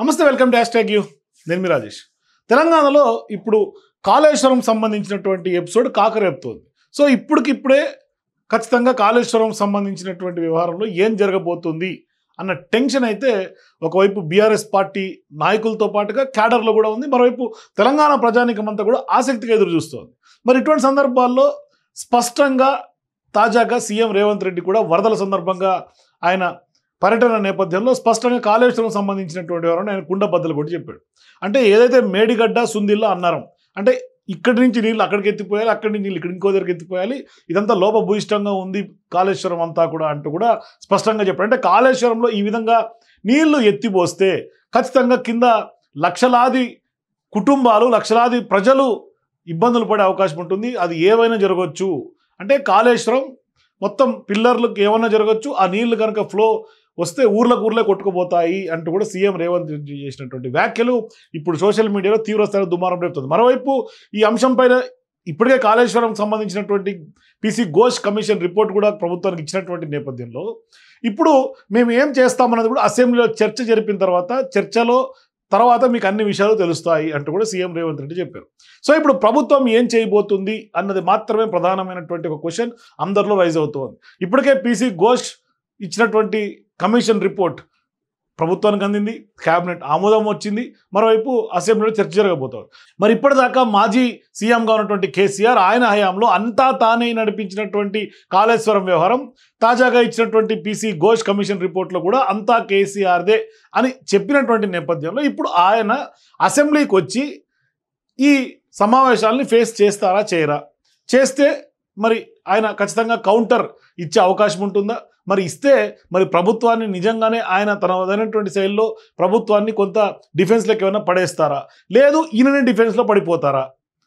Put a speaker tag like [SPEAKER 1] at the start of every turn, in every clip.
[SPEAKER 1] నమస్తే, welcome to #you. నేను మీ రాజేష్. తెలంగాణలో ఇప్పుడు కాళేశ్వరం సంబంధించినటువంటి ఎపిసోడ్ కాకరేపుతోంది. సో ఇప్పుడే ఖచ్చితంగా కాళేశ్వరం సంబంధించినటువంటి వ్యవహారంలో ఏం జరగబోతుంది అన్న టెన్షన్ అయితే ఒకవైపు బీఆర్ఎస్ పార్టీ నాయకులతో పాటుగా క్యాడర్లో కూడా ఉంది. మరోవైపు తెలంగాణ ప్రజానీకం అంతా కూడా ఆసక్తిగా ఎదురు చూస్తోంది. మరి ఇటువంటి సందర్భాల్లో స్పష్టంగా తాజాగా సీఎం రేవంత్ రెడ్డి కూడా వరదల సందర్భంగా ఆయన పర్యటన నేపథ్యంలో స్పష్టంగా కాళేశ్వరం సంబంధించినటువంటి వారిని ఆయన కుండబద్దలు కూడా చెప్పాడు. అంటే ఏదైతే మేడిగడ్డ సుందిల్లా అన్నారం, అంటే ఇక్కడి నుంచి నీళ్ళు అక్కడికి ఎత్తిపోయాలి, అక్కడి నుంచి నీళ్ళు ఇక్కడ ఇంకో దగ్గరికి ఎత్తిపోయాలి, ఇదంతా లోపభూయిష్టంగా ఉంది కాళేశ్వరం అంతా కూడా అంటూ కూడా స్పష్టంగా చెప్పాడు. అంటే కాళేశ్వరంలో ఈ విధంగా నీళ్లు ఎత్తిపోస్తే ఖచ్చితంగా కింద లక్షలాది కుటుంబాలు, లక్షలాది ప్రజలు ఇబ్బందులు పడే అవకాశం ఉంటుంది. అది ఏవైనా జరగవచ్చు. అంటే కాళేశ్వరం మొత్తం పిల్లర్లకు ఏమన్నా జరగచ్చు. ఆ నీళ్లు కనుక ఫ్లో వస్తే ఊర్లే కొట్టుకుపోతాయి అంటూ కూడా సీఎం రేవంత్ రెడ్డి చేసినటువంటి వ్యాఖ్యలు ఇప్పుడు సోషల్ మీడియాలో తీవ్రస్థాయిలో దుమారం రేపుతుంది. మరోవైపు ఈ అంశంపైన ఇప్పటికే కాళేశ్వరం సంబంధించినటువంటి పీసీ ఘోష్ కమిషన్ రిపోర్ట్ కూడా ప్రభుత్వానికి ఇచ్చినటువంటి నేపథ్యంలో ఇప్పుడు మేము ఏం చేస్తామన్నది కూడా అసెంబ్లీలో చర్చ జరిపిన చర్చలో తర్వాత మీకు అన్ని విషయాలు తెలుస్తాయి అంటూ కూడా సీఎం రేవంత్ రెడ్డి చెప్పారు. సో ఇప్పుడు ప్రభుత్వం ఏం చేయబోతుంది అన్నది మాత్రమే ప్రధానమైనటువంటి ఒక క్వశ్చన్ అందరిలో రైజ్ అవుతుంది. ఇప్పటికే పీసీ ఘోష్ ఇచ్చినటువంటి కమిషన్ రిపోర్ట్ ప్రభుత్వానికి అందింది, క్యాబినెట్ ఆమోదం వచ్చింది, మరోవైపు అసెంబ్లీలో చర్చ జరగబోతోంది. మరి ఇప్పటిదాకా మాజీ సీఎంగా ఉన్నటువంటి కేసీఆర్ ఆయన హయాంలో అంతా తానే నడిపించినటువంటి కాళేశ్వరం వ్యవహారం తాజాగా ఇచ్చినటువంటి పీసీ ఘోష్ కమిషన్ రిపోర్ట్లో కూడా అంతా కేసీఆర్దే అని చెప్పినటువంటి నేపథ్యంలో ఇప్పుడు ఆయన అసెంబ్లీకి వచ్చి ఈ సమావేశాలని ఫేస్ చేస్తారా చేయరా, చేస్తే మరి ఆయన ఖచ్చితంగా కౌంటర్ ఇచ్చే అవకాశం ఉంటుందా, మరి ఇస్తే మరి ప్రభుత్వాన్ని నిజంగానే ఆయన తనదైనటువంటి శైలిలో ప్రభుత్వాన్ని కొంత డిఫెన్స్లోకి ఏమైనా పడేస్తారా, లేదు ఈయననే డిఫెన్స్లో పడిపోతారా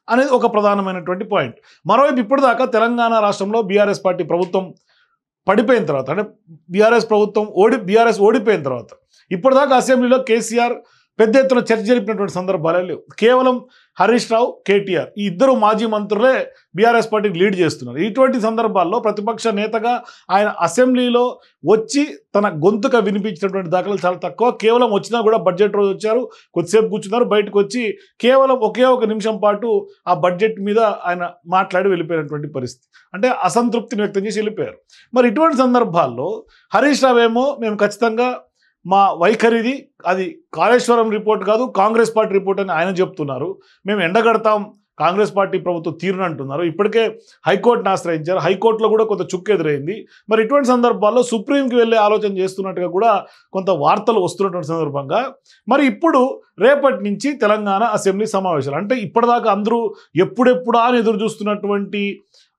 [SPEAKER 1] అనేది ఒక ప్రధానమైనటువంటి పాయింట్. మరోవైపు ఇప్పటిదాకా తెలంగాణ రాష్ట్రంలో బీఆర్ఎస్ పార్టీ ప్రభుత్వం పడిపోయిన తర్వాత, అంటే బీఆర్ఎస్ ఓడిపోయిన తర్వాత ఇప్పటిదాకా అసెంబ్లీలో కేసీఆర్ పెద్ద ఎత్తున చర్చ జరిపినటువంటి సందర్భాలే లేవు. కేవలం హరీష్ రావు, కేటీఆర్ ఈ ఇద్దరు మాజీ మంత్రులే బీఆర్ఎస్ పార్టీకి లీడ్ చేస్తున్నారు. ఇటువంటి సందర్భాల్లో ప్రతిపక్ష నేతగా ఆయన అసెంబ్లీలో వచ్చి తన గొంతుక వినిపించినటువంటి దాఖలు చాలా తక్కువ. కేవలం వచ్చినా కూడా బడ్జెట్ రోజు వచ్చారు, కొద్దిసేపు కూర్చున్నారు, బయటకు వచ్చి కేవలం ఒకే ఒక నిమిషం పాటు ఆ బడ్జెట్ మీద ఆయన మాట్లాడి వెళ్ళిపోయినటువంటి పరిస్థితి. అంటే అసంతృప్తిని వ్యక్తం చేసి వెళ్ళిపోయారు. మరి ఇటువంటి సందర్భాల్లో హరీష్ రావు ఏమో మేము ఖచ్చితంగా మా వైఖరిది అది కాళేశ్వరం రిపోర్ట్ కాదు, కాంగ్రెస్ పార్టీ రిపోర్ట్ అని ఆయన చెప్తున్నారు. మేము ఎండగడతాం కాంగ్రెస్ పార్టీ ప్రభుత్వం తీరును అంటున్నారు. ఇప్పటికే హైకోర్టును ఆశ్రయించారు, హైకోర్టులో కూడా కొంత చుక్కు ఎదురైంది. మరి ఇటువంటి సందర్భాల్లో సుప్రీంకి వెళ్ళే ఆలోచన చేస్తున్నట్టుగా కూడా కొంత వార్తలు వస్తున్నటువంటి సందర్భంగా మరి ఇప్పుడు రేపటి నుంచి తెలంగాణ అసెంబ్లీ సమావేశాలు, అంటే ఇప్పటిదాకా అందరూ ఎప్పుడెప్పుడా అని ఎదురు చూస్తున్నటువంటి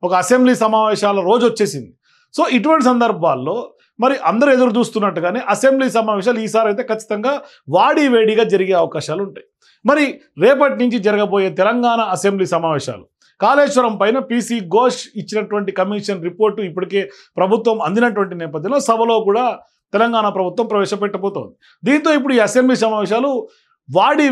[SPEAKER 1] ఒక అసెంబ్లీ సమావేశాల రోజు వచ్చేసింది. సో ఇటువంటి సందర్భాల్లో మరి అందరూ ఎదురు చూస్తున్నట్టుగానే అసెంబ్లీ సమావేశాలు ఈసారి అయితే ఖచ్చితంగా వేడిగా జరిగే అవకాశాలు ఉంటాయి. మరి రేపటి నుంచి జరగబోయే తెలంగాణ అసెంబ్లీ సమావేశాలు కాళేశ్వరం పైన పీసీ ఘోష్ ఇచ్చినటువంటి కమిషన్ రిపోర్టు ఇప్పటికే ప్రభుత్వం అందినటువంటి నేపథ్యంలో సభలో కూడా తెలంగాణ ప్రభుత్వం ప్రవేశపెట్టబోతోంది. దీంతో ఇప్పుడు ఈ అసెంబ్లీ సమావేశాలు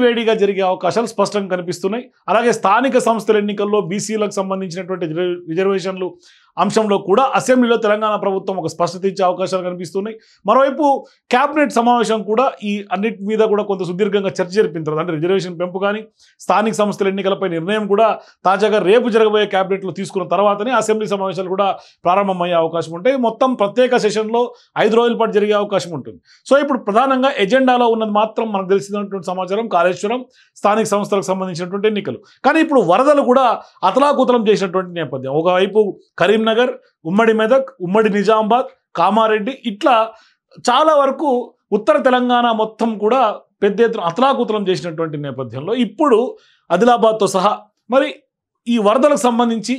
[SPEAKER 1] వేడిగా జరిగే అవకాశాలు స్పష్టంగా కనిపిస్తున్నాయి. అలాగే స్థానిక సంస్థల ఎన్నికల్లో బీసీలకు సంబంధించినటువంటి రిజర్వేషన్లు అంశంలో కూడా అసెంబ్లీలో తెలంగాణ ప్రభుత్వం ఒక స్పష్టత ఇచ్చే అవకాశాలు కనిపిస్తున్నాయి. మరోవైపు క్యాబినెట్ సమావేశం కూడా ఈ అన్నిటి మీద కూడా కొంత సుదీర్ఘంగా చర్చ జరిపిన తర్వాత, అంటే రిజర్వేషన్ పెంపు కానీ స్థానిక సంస్థల ఎన్నికలపై నిర్ణయం కూడా తాజాగా రేపు జరగబోయే క్యాబినెట్లో తీసుకున్న తర్వాతనే అసెంబ్లీ సమావేశాలు కూడా ప్రారంభమయ్యే అవకాశం ఉంటాయి. మొత్తం ప్రత్యేక సెషన్లో 5 రోజుల పాటు జరిగే అవకాశం ఉంటుంది. సో ఇప్పుడు ప్రధానంగా ఎజెండాలో ఉన్నది మాత్రం మనకు తెలిసినటువంటి సమాచారం కాళేశ్వరం, స్థానిక సంస్థలకు సంబంధించినటువంటి ఎన్నికలు. కానీ ఇప్పుడు వరదలు కూడా అతలాకుతలం చేసినటువంటి నేపథ్యం. ఒకవైపు కరీంనగర్, ఉమ్మడి మెదక్, ఉమ్మడి నిజామాబాద్, కామారెడ్డి ఇట్లా చాలా వరకు ఉత్తర తెలంగాణ మొత్తం కూడా పెద్ద ఎత్తున అతలాకుతలం చేసినటువంటి నేపథ్యంలో ఇప్పుడు ఆదిలాబాద్తో సహా మరి ఈ వరదలకు సంబంధించి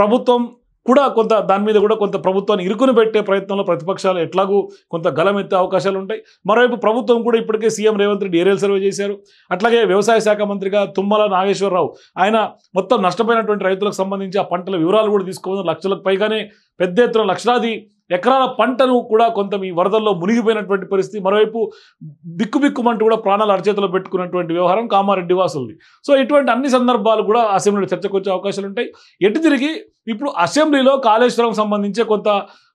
[SPEAKER 1] ప్రభుత్వం కూడా కొంత దాని మీద కూడా కొంత ప్రభుత్వాన్ని ఇరుకుని పెట్టే ప్రయత్నంలో ప్రతిపక్షాలు ఎట్లాగూ కొంత గలమెత్తే అవకాశాలు ఉంటాయి. మరోవైపు ప్రభుత్వం కూడా ఇప్పటికే CM Revanth Reddy aerial survey చేశారు. అట్లాగే వ్యవసాయ శాఖ మంత్రిగా తుమ్మల నాగేశ్వరరావు ఆయన మొత్తం నష్టపోయినటువంటి రైతులకు సంబంధించి ఆ పంటల వివరాలు కూడా తీసుకోవడం, లక్షలకు పైగానే పెద్ద ఎత్తున లక్షలాది ఎకరాల పంటను కూడా కొంత ఈ వరదల్లో మునిగిపోయినటువంటి పరిస్థితి. మరోవైపు బిక్కుబిక్కుమంటూ కూడా ప్రాణాలు అరచేతిలో పెట్టుకున్నటువంటి వ్యవహారం కామారెడ్డి వాసులది. సో ఇటువంటి అన్ని సందర్భాలు కూడా అసెంబ్లీలో చర్చకు వచ్చే అవకాశాలు ఉంటాయి. ఎటు తిరిగి ఇప్పుడు అసెంబ్లీలో కాళేశ్వరం సంబంధించే కొంత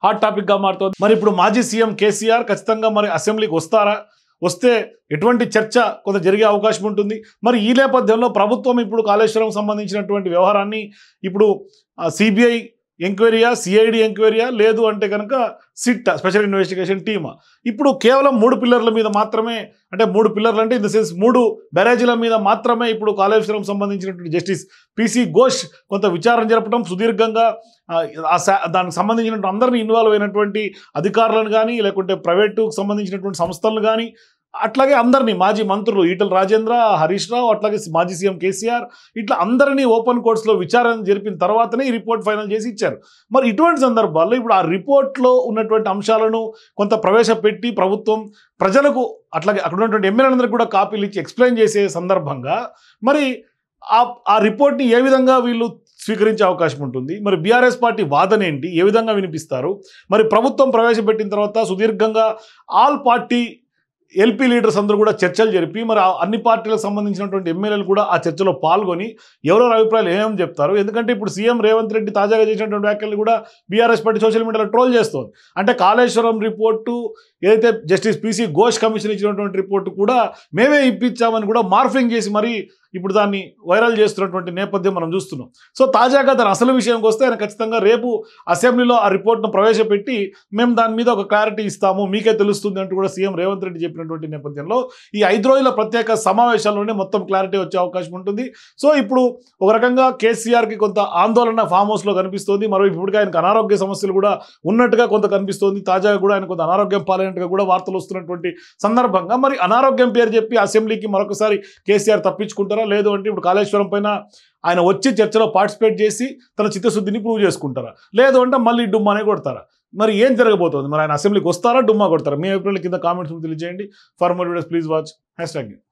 [SPEAKER 1] హాట్ టాపిక్గా మారుతోంది. మరి ఇప్పుడు మాజీ సీఎం కేసీఆర్ ఖచ్చితంగా మరి అసెంబ్లీకి వస్తారా, వస్తే ఎటువంటి చర్చ కొంత జరిగే అవకాశం ఉంటుంది. మరి ఈ నేపథ్యంలో ప్రభుత్వం ఇప్పుడు కాళేశ్వరం సంబంధించినటువంటి వ్యవహారాన్ని ఇప్పుడు సిబిఐ ఎంక్వైరీయా, సిఐడి ఎంక్వైరీయా, లేదు అంటే కనుక సిట్ స్పెషల్ ఇన్వెస్టిగేషన్ టీమా, ఇప్పుడు కేవలం 3 పిల్లర్ల మీద మాత్రమే, అంటే 3 పిల్లర్లు అంటే ఇన్ ద సెన్స్ 3 బ్యారేజీల మీద మాత్రమే ఇప్పుడు కాళేశ్వరం సంబంధించినటువంటి జస్టిస్ పిసి ఘోష్ కొంత విచారణ జరపడం, సుదీర్ఘంగా దానికి సంబంధించినటువంటి అందరినీ ఇన్వాల్వ్ అయినటువంటి అధికారులను కానీ, లేకుంటే ప్రైవేటుకు సంబంధించినటువంటి సంస్థలను కానీ, అట్లాగే అందరినీ మాజీ మంత్రులు ఈటల రాజేంద్ర, హరీష్ రావు, అట్లాగే మాజీ సీఎం కేసీఆర్, ఇట్లా అందరినీ ఓపెన్ కోర్ట్స్లో విచారణ జరిపిన తర్వాతనే ఈ రిపోర్ట్ ఫైనల్ చేసి ఇచ్చారు. మరి ఇటువంటి సందర్భాల్లో ఇప్పుడు ఆ రిపోర్ట్లో ఉన్నటువంటి అంశాలను కొంత ప్రవేశపెట్టి ప్రభుత్వం ప్రజలకు, అట్లాగే అక్కడ ఉన్నటువంటి ఎమ్మెల్యేలందరికీ కూడా కాపీలు ఇచ్చి ఎక్స్ప్లెయిన్ చేసే సందర్భంగా మరి ఆ రిపోర్ట్ని ఏ విధంగా వీళ్ళు స్వీకరించే అవకాశం ఉంటుంది? మరి బీఆర్ఎస్ పార్టీ వాదన ఏంటి, ఏ విధంగా వినిపిస్తారు? మరి ప్రభుత్వం ప్రవేశపెట్టిన తర్వాత సుదీర్ఘంగా ఆల్ పార్టీ ఎల్పీ లీడర్స్ అందరూ కూడా చర్చలు జరిపి, మరి అన్ని పార్టీలకు సంబంధించినటువంటి ఎమ్మెల్యేలు కూడా ఆ చర్చలో పాల్గొని ఎవరెవరి అభిప్రాయాలు ఏమేమి చెప్తారు? ఎందుకంటే ఇప్పుడు సీఎం రేవంత్ రెడ్డి తాజాగా చేసినటువంటి వ్యాఖ్యలు కూడా బీఆర్ఎస్ పార్టీ సోషల్ మీడియాలో ట్రోల్ చేస్తోంది. అంటే కాళేశ్వరం రిపోర్టు ఏదైతే జస్టిస్ పిసి ఘోష్ కమిషన్ ఇచ్చినటువంటి రిపోర్టు కూడా మేమే ఇప్పించామని కూడా మార్ఫింగ్ చేసి మరి ఇప్పుడు దాన్ని వైరల్ చేస్తున్నటువంటి నేపథ్యం మనం చూస్తున్నాం. సో తాజాగా దాని అసలు విషయంకి వస్తే ఆయన ఖచ్చితంగా రేపు అసెంబ్లీలో ఆ రిపోర్ట్ను ప్రవేశపెట్టి మేము దాని మీద ఒక క్లారిటీ ఇస్తాము, మీకే తెలుస్తుంది అంటూ కూడా సీఎం రేవంత్ రెడ్డి చెప్పినటువంటి నేపథ్యంలో ఈ 5 రోజుల ప్రత్యేక సమావేశాల్లోనే మొత్తం క్లారిటీ వచ్చే అవకాశం ఉంటుంది. సో ఇప్పుడు ఒక రకంగా కేసీఆర్కి కొంత ఆందోళన ఫామ్ హౌస్లో కనిపిస్తోంది. మరో ఇప్పటికే ఆయనకు అనారోగ్య సమస్యలు కూడా ఉన్నట్టుగా కొంత కనిపిస్తోంది. తాజాగా కూడా ఆయన కొంత అనారోగ్యం పాలైనట్టుగా కూడా వార్తలు వస్తున్నటువంటి సందర్భంగా మరి అనారోగ్యం పేరు చెప్పి అసెంబ్లీకి మరొకసారి కేసీఆర్ తప్పించుకుంటారా, లేదు అంటే ఇప్పుడు కాళేశ్వరం పైన ఆయన వచ్చి చర్చలో పార్టిసిపేట్ చేసి తన చిత్తశుద్ధిని ప్రూవ్ చేసుకుంటారా, లేదు అంటే మళ్ళీ డుమ్మానే కొడతారా? మరి ఏం జరగబోతోంది? మరి ఆయన అసెంబ్లీకి వస్తారా, డుమ్మా కొడతారా? మీ అభిప్రాయాలు కింద కామెంట్స్ తెలియజేయండి. For more videos please watch #.